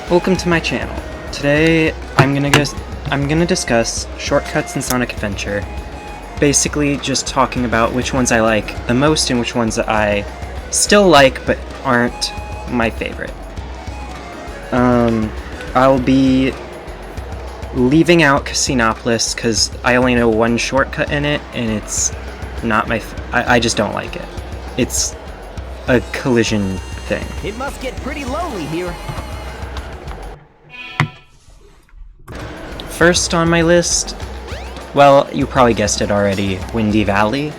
Welcome to my channel. Today I'm gonna discuss shortcuts in Sonic Adventure. Basically just talking about which ones I like the most and which ones I still like but aren't my favorite. I'll be leaving out Casinopolis because I only know one shortcut in it and it's not I just don't like it. It's a collision thing. It must get pretty lonely here. First on my list, well, you probably guessed it already, Windy Valley.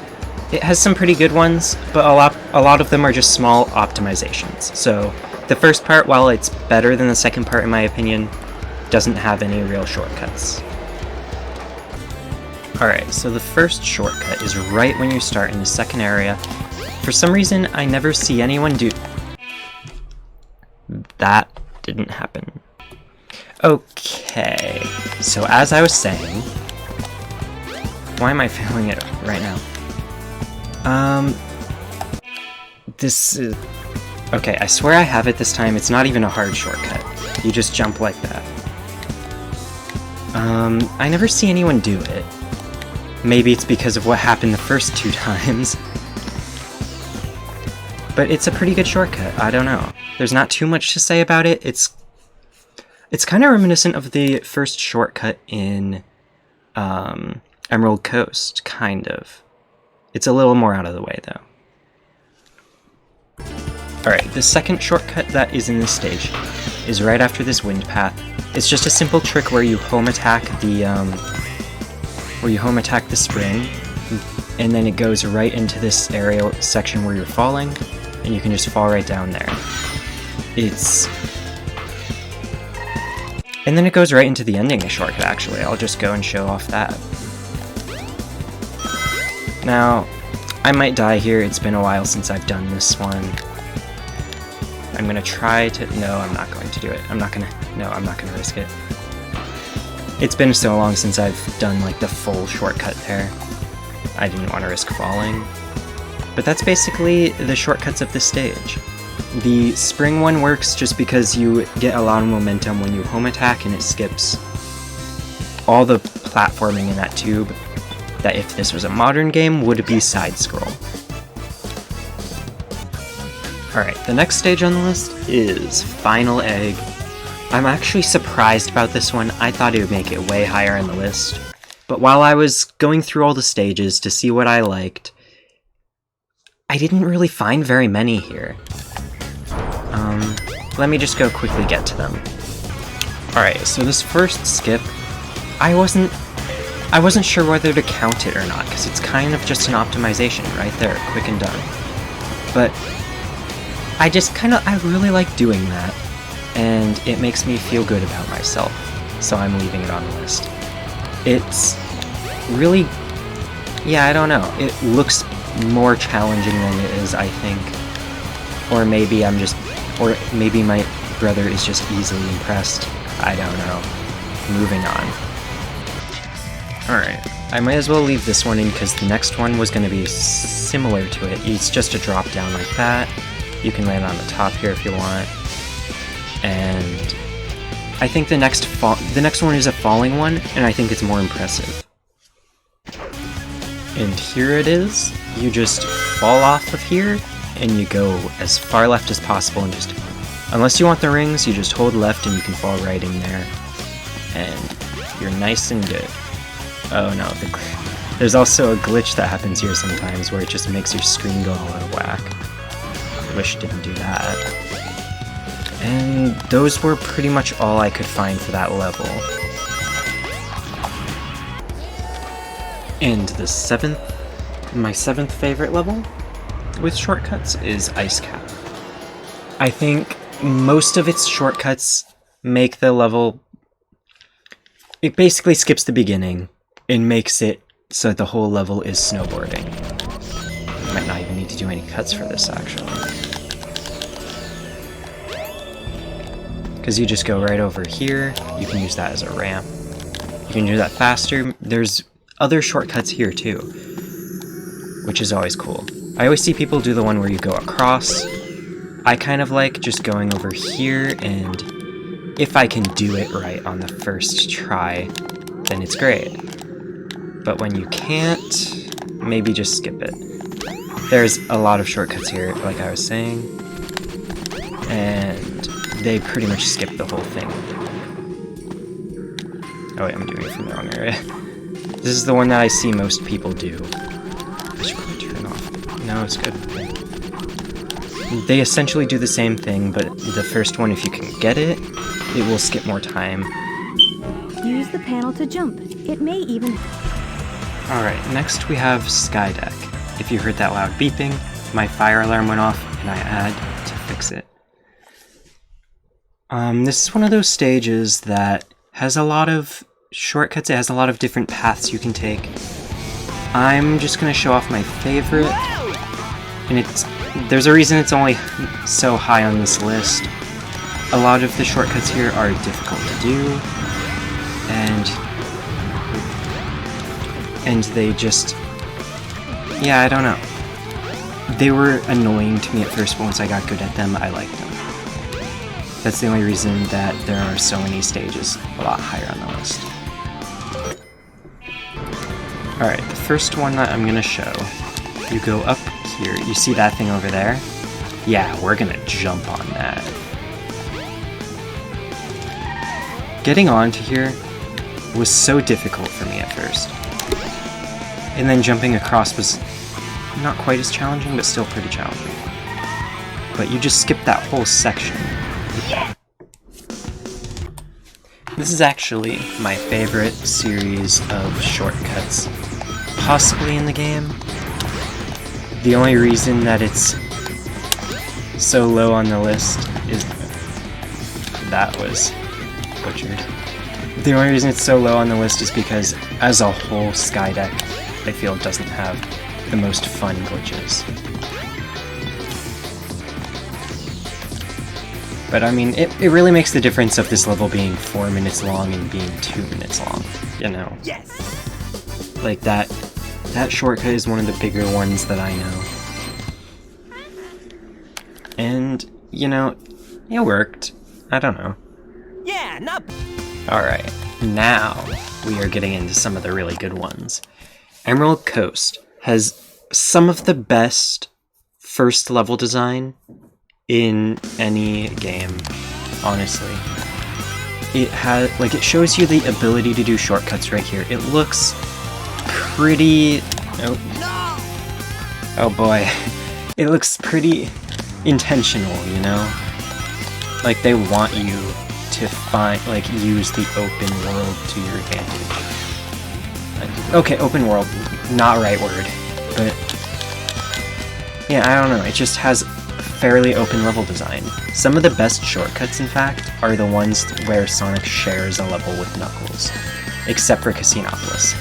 It has some pretty good ones, but a lot of them are just small optimizations. So the first part, while it's better than the second part in my opinion, doesn't have any real shortcuts. Alright, so the first shortcut is right when you start in the second area. For some reason, I never see anyone do... That didn't happen. Okay, so as I was saying... Why am I failing it right now? This is... Okay, I swear I have it this time. It's not even a hard shortcut. You just jump like that. I never see anyone do it. Maybe it's because of what happened the first two times. But it's a pretty good shortcut, I don't know. There's not too much to say about it. It's kind of reminiscent of the first shortcut in Emerald Coast, kind of. It's a little more out of the way, though. Alright, the second shortcut that is in this stage is right after this wind path. It's just a simple trick where you home attack the spring, and then it goes right into this area section where you're falling, and you can just fall right down there. And then it goes right into the ending shortcut, actually. I'll just go and show off that. Now, I might die here. It's been a while since I've done this one. I'm gonna try to... No, I'm not going to do it. I'm not gonna risk it. It's been so long since I've done, like, the full shortcut there. I didn't want to risk falling. But that's basically the shortcuts of this stage. The spring one works just because you get a lot of momentum when you home attack and it skips all the platforming in that tube that if this was a modern game would be side-scroll. Alright, the next stage on the list is Final Egg. I'm actually surprised about this one. I thought it would make it way higher on the list. But while I was going through all the stages to see what I liked, I didn't really find very many here. Let me just go quickly get to them. Alright, so this first skip, I wasn't sure whether to count it or not, because it's kind of just an optimization right there, quick and done. But I really like doing that, and it makes me feel good about myself, so I'm leaving it on the list. It's really, yeah, I don't know, it looks more challenging than it is, I think. Or maybe maybe my brother is just easily impressed. I don't know. Moving on. Alright, I might as well leave this one in because the next one was going to be similar to it. It's just a drop down like that. You can land on the top here if you want. And I think the next one is a falling one, and I think it's more impressive. And here it is. You just fall off of here, and you go as far left as possible, and just... Unless you want the rings, you just hold left and you can fall right in there. And you're nice and good. Oh no, there's also a glitch that happens here sometimes where it just makes your screen go all out of whack. I wish it didn't do that. And those were pretty much all I could find for that level. And my seventh favorite level with shortcuts is Ice Cap. I think most of its shortcuts make the level... It basically skips the beginning and makes it so that the whole level is snowboarding. I might not even need to do any cuts for this, actually. Because you just go right over here, you can use that as a ramp. You can do that faster. There's other shortcuts here too, which is always cool. I always see people do the one where you go across. I kind of like just going over here and if I can do it right on the first try, then it's great. But when you can't, maybe just skip it. There's a lot of shortcuts here, like I was saying, and they pretty much skip the whole thing. Oh wait, I'm doing it from the wrong area. This is the one that I see most people do. I should probably turn off. No, it's good. They essentially do the same thing, but the first one, if you can get it, it will skip more time. Use the panel to jump. It may even... Alright, next we have Skydeck. If you heard that loud beeping, my fire alarm went off, and I had to fix it. This is one of those stages that has a lot of shortcuts. It has a lot of different paths you can take. I'm just gonna show off my favorite, and there's a reason it's only so high on this list. A lot of the shortcuts here are difficult to do, and they just, yeah, I don't know. They were annoying to me at first, but once I got good at them, I liked them. That's the only reason that there are so many stages a lot higher on the list. Alright, the first one that I'm gonna show, you go up here, you see that thing over there? Yeah, we're gonna jump on that. Getting onto here was so difficult for me at first. And then jumping across was not quite as challenging, but still pretty challenging. But you just skip that whole section. This is actually my favorite series of shortcuts, possibly in the game. The only reason that it's so low on the list is... that was butchered. The only reason it's so low on the list is because, as a whole, Skydeck, I feel, doesn't have the most fun glitches. But I mean, it really makes the difference of this level being 4 minutes long and being 2 minutes long, you know? Yes! Like, that shortcut is one of the bigger ones that I know. And, you know, it worked. I don't know. Yeah, not... Alright, now we are getting into some of the really good ones. Emerald Coast has some of the best first level design in any game, honestly. It has, like, it shows you the ability to do shortcuts right here. It looks pretty... oh boy. It looks pretty intentional, you know? Like, they want you to use the open world to your advantage. Okay, open world, not right word, but yeah, I don't know, it just has fairly open level design. Some of the best shortcuts, in fact, are the ones where Sonic shares a level with Knuckles, except for Casinopolis.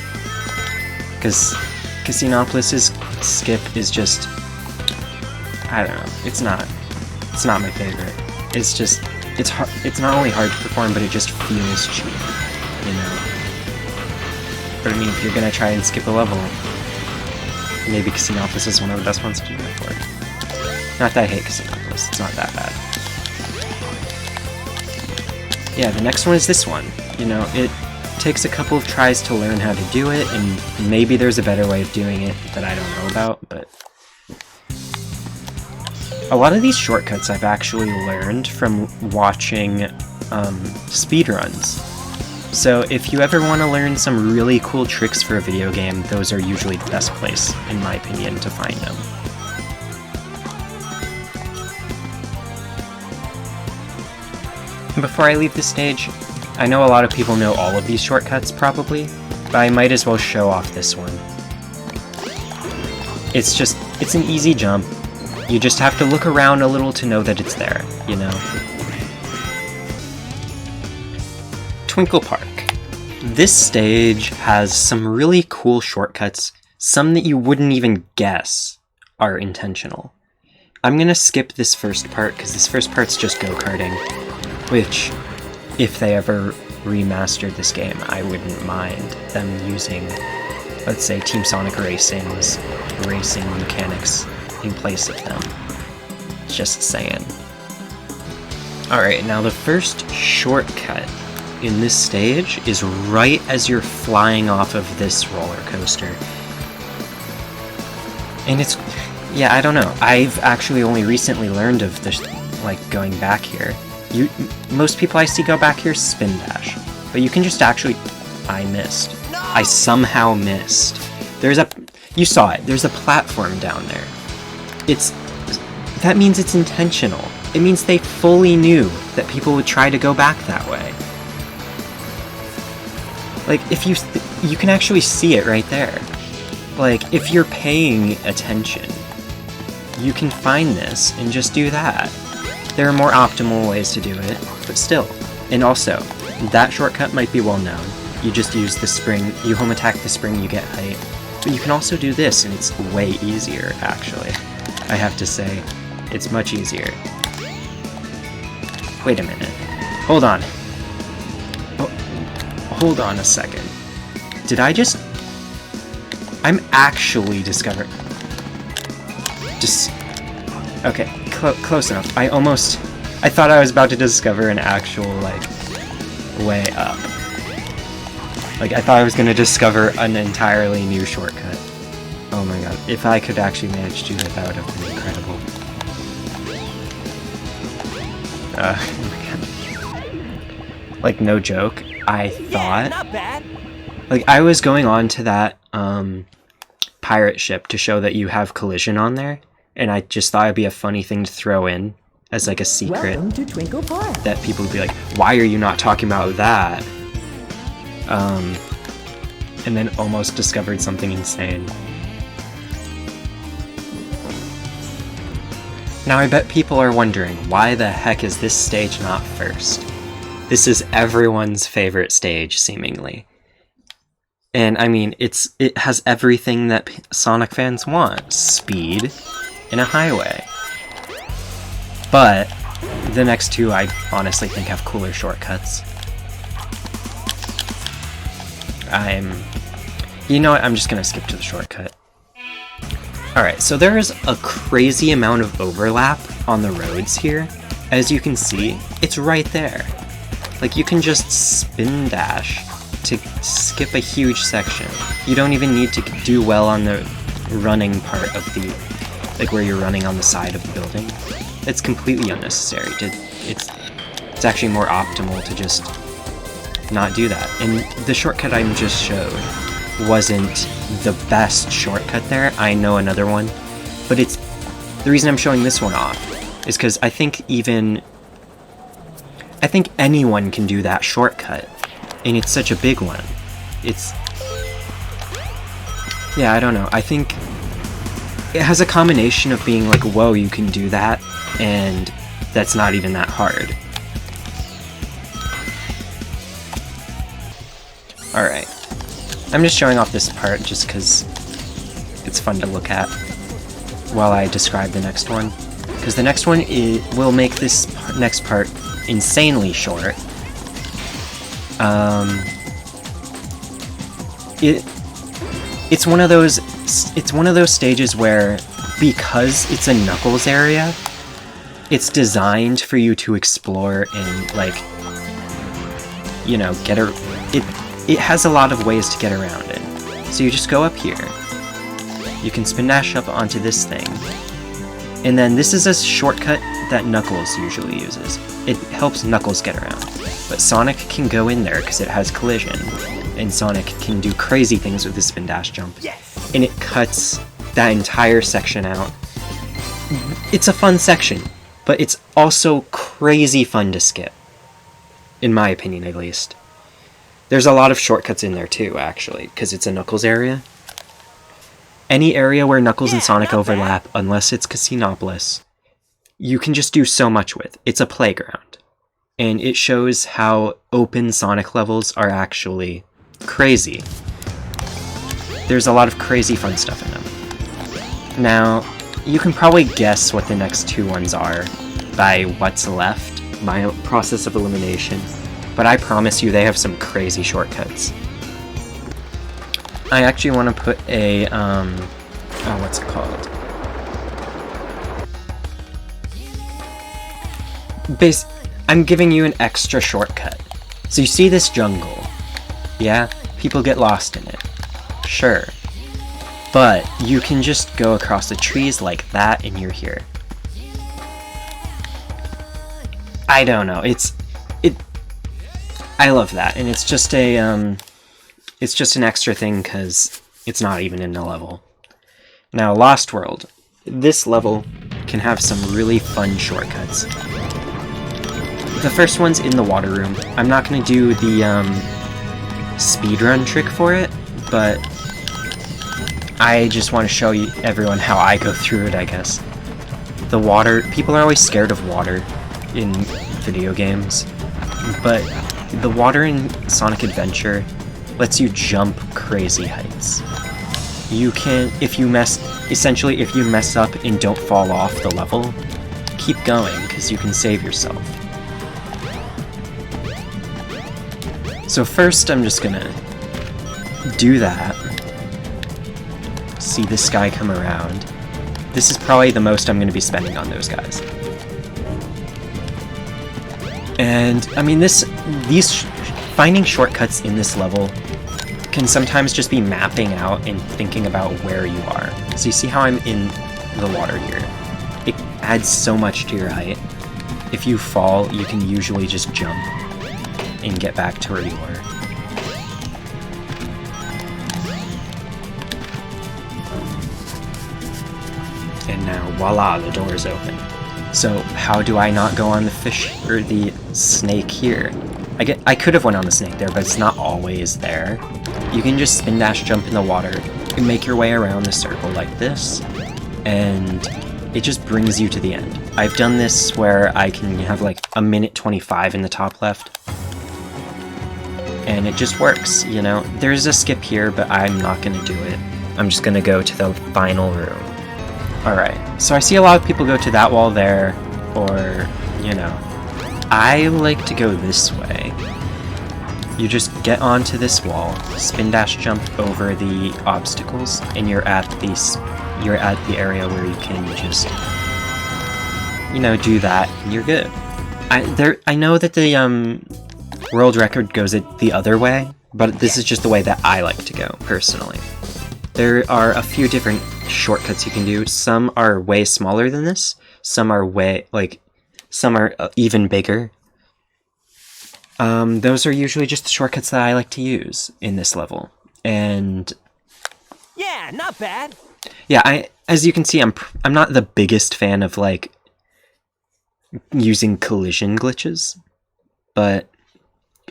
Because Casinopolis' skip is just, I don't know, it's not my favorite. It's just, it's not only hard to perform, but it just feels cheap, you know? But I mean, if you're gonna try and skip a level, maybe Casinopolis is one of the best ones to do that for. Not that I hate Casinopolis, it's not that bad. Yeah, the next one is this one. You know, it takes a couple of tries to learn how to do it, and maybe there's a better way of doing it that I don't know about, but... a lot of these shortcuts I've actually learned from watching speedruns. So if you ever want to learn some really cool tricks for a video game, those are usually the best place, in my opinion, to find them. Before I leave this stage, I know a lot of people know all of these shortcuts, probably, but I might as well show off this one. It's an easy jump. You just have to look around a little to know that it's there, you know? Twinkle Park. This stage has some really cool shortcuts, some that you wouldn't even guess are intentional. I'm gonna skip this first part, because this first part's just go-karting, which, if they ever remastered this game, I wouldn't mind them using, let's say, Team Sonic Racing's racing mechanics in place of them. Just saying. Alright, now the first shortcut in this stage is right as you're flying off of this roller coaster. And it's... yeah, I don't know. I've actually only recently learned of this, like, going back here. Most people I see go back here spin dash. But you can just actually... I missed. I somehow missed. There's a... you saw it. There's a platform down there. That means it's intentional. It means they fully knew that people would try to go back that way. Like, if you can actually see it right there. Like, if you're paying attention, you can find this and just do that. There are more optimal ways to do it, but still. And also, that shortcut might be well known. You just use the spring, you home attack the spring, you get height. But you can also do this, and it's way easier, actually. I have to say, it's much easier. Wait a minute. Hold on. Oh, hold on a second. Did I just... I'm actually discovering... Okay, close enough. I thought I was about to discover an actual, like, way up. Like, I thought I was gonna discover an entirely new shortcut. Oh my god. If I could actually manage to do that, that would have been incredible. Oh my god. Like, no joke. I thought... not bad. Like, I was going on to that, pirate ship to show that you have collision on there, and I just thought it'd be a funny thing to throw in as, like, a secret. Welcome to Twinkle Park. That people would be like, why are you not talking about that? And then almost discovered something insane. Now I bet people are wondering, why the heck is this stage not first? This is everyone's favorite stage, seemingly. And I mean, it has everything that Sonic fans want. Speed and a highway. But the next two I honestly think have cooler shortcuts. You know what, I'm just gonna skip to the shortcut. Alright, so there is a crazy amount of overlap on the roads here. As you can see, it's right there. Like, you can just spin dash to skip a huge section. You don't even need to do well on the running part of the... like, where you're running on the side of the building. It's completely unnecessary. It's actually more optimal to just not do that. And the shortcut I just showed wasn't the best shortcut there. I know another one, but it's the reason I'm showing this one off is because I think anyone can do that shortcut, and it's such a big one. Yeah, I don't know. I think it has a combination of being like, whoa, you can do that, and that's not even that hard. Alright. I'm just showing off this part just because it's fun to look at while I describe the next one. Because the next one will make this next part insanely short. It's one of those stages where, because it's a Knuckles area, it's designed for you to explore and, like, you know, it has a lot of ways to get around it. So you just go up here. You can spin dash up onto this thing. And then this is a shortcut that Knuckles usually uses. It helps Knuckles get around. But Sonic can go in there because it has collision. And Sonic can do crazy things with his spin dash jump. Yes. And it cuts that entire section out. It's a fun section, but it's also crazy fun to skip. In my opinion, at least. There's a lot of shortcuts in there too, actually, because it's a Knuckles area. Any area where Knuckles and Sonic overlap, unless it's Casinopolis, you can just do so much with. It's a playground. And it shows how open Sonic levels are actually crazy. There's a lot of crazy fun stuff in them. Now, you can probably guess what the next two ones are by what's left, my process of elimination. But I promise you they have some crazy shortcuts. I actually want to put a, what's it called? I'm giving you an extra shortcut. So you see this jungle. Yeah? People get lost in it. Sure. But you can just go across the trees like that and you're here. I don't know. I love that, and it's just an extra thing because it's not even in the level. Now, Lost World. This level can have some really fun shortcuts. The first one's in the water room. I'm not going to do the speedrun trick for it, but I just want to show you everyone how I go through it, I guess. The water, people are always scared of water in video games, but the water in Sonic Adventure lets you jump crazy heights. You can, if you mess up and don't fall off the level, keep going, because you can save yourself. So first I'm just gonna do that. See this guy come around. This is probably the most I'm gonna be spending on those guys. And, I mean, finding shortcuts in this level can sometimes just be mapping out and thinking about where you are. So you see how I'm in the water here? It adds so much to your height. If you fall, you can usually just jump and get back to where you were. And now, voila, the door is open. So how do I not go on the fish or the snake here? I could have went on the snake there, but it's not always there. You can just spin dash jump in the water and make your way around the circle like this, and it just brings you to the end. I've done this where I can have like a minute 25 in the top left, and it just works, you know? There's a skip here, but I'm not gonna do it. I'm just gonna go to the final room. Alright, so I see a lot of people go to that wall there, or, you know, I like to go this way. You just get onto this wall, spin dash jump over the obstacles, and you're at the area where you can just, you know, do that, and you're good. I know that the world record goes it the other way, but this is just the way that I like to go, personally. There are a few different shortcuts you can do. Some are way smaller than this. Some are some are even bigger. Those are usually just the shortcuts that I like to use in this level. And Yeah, not bad. yeah, as you can see, I'm not the biggest fan of like using collision glitches, but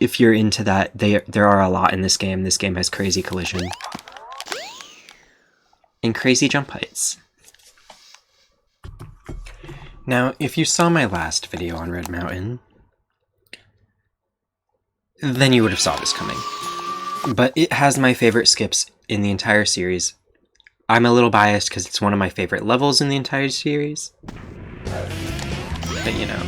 if you're into that, there are a lot in this game. This game has crazy collision and crazy jump heights. Now, if you saw my last video on Red Mountain, then you would have saw this coming. But it has my favorite skips in the entire series. I'm a little biased because it's one of my favorite levels in the entire series. But you know.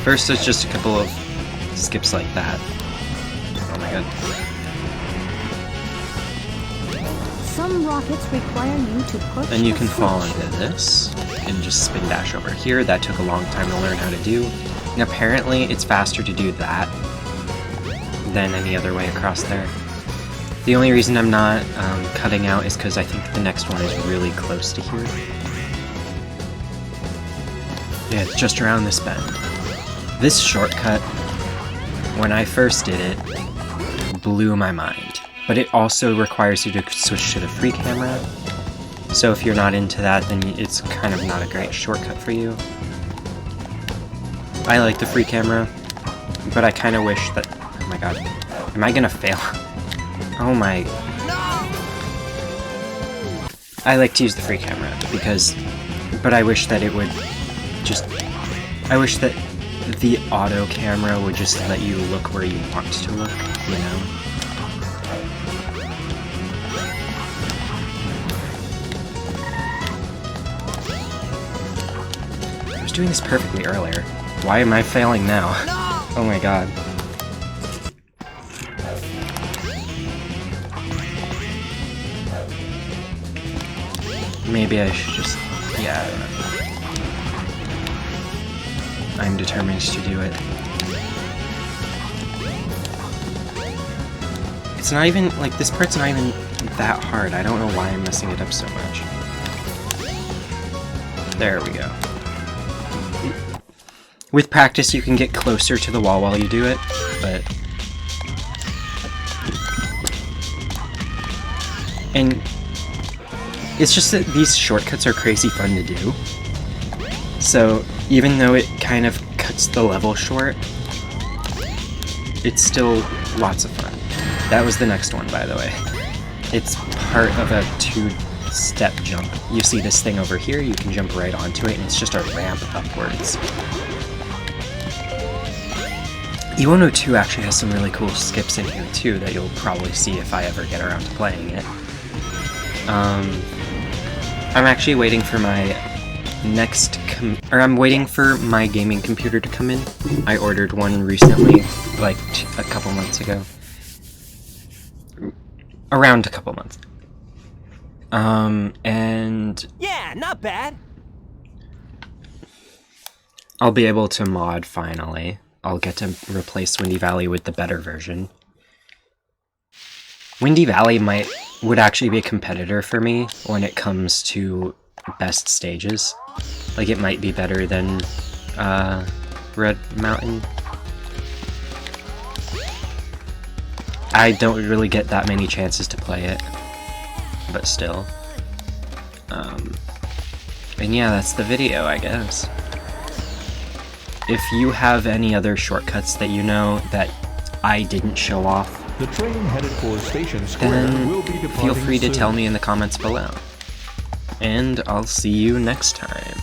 First, it's just a couple of skips like that. Oh my god. Some rockets require you to push Then you the can fall switch. into this and just spin dash over here. That took a long time to learn how to do. And apparently it's faster to do that than any other way across there. The only reason I'm not cutting out is because I think the next one is really close to here. Yeah, it's just around this bend. This shortcut, when I first did it, blew my mind. But it also requires you to switch to the free camera. So if you're not into that, then it's kind of not a great shortcut for you. I like the free camera, but I kind of wish that... Oh my god. Am I gonna fail? Oh my... I like to use the free camera, because... But I wish that it would just... I wish that the auto camera would just let you look where you want to look, you know? I was doing this perfectly earlier. Why am I failing now? Oh my god. Maybe I should just Yeah, I don't know. I'm determined to do it. It's not even, like, this part's not even that hard. I don't know why I'm messing it up so much. There we go. With practice, you can get closer to the wall while you do it, but... And it's just that these shortcuts are crazy fun to do. So, even though it kind of cuts the level short, it's still lots of fun. That was the next one, by the way. It's part of a 2-step jump. You see this thing over here, you can jump right onto it, and it's just a ramp upwards. E102 actually has some really cool skips in here too that you'll probably see if I ever get around to playing it. I'm actually waiting for my I'm waiting for my gaming computer to come in. I ordered one recently, like a couple months ago. Around a couple months. And Yeah, not bad. I'll be able to mod finally. I'll get to replace Windy Valley with the better version. Windy Valley would actually be a competitor for me when it comes to best stages. Like, it might be better than Red Mountain. I don't really get that many chances to play it, but still. And yeah, that's the video, I guess. If you have any other shortcuts that you know that I didn't show off, The train headed for Station Square will be then departing feel free to soon. tell me in the comments below. And I'll see you next time.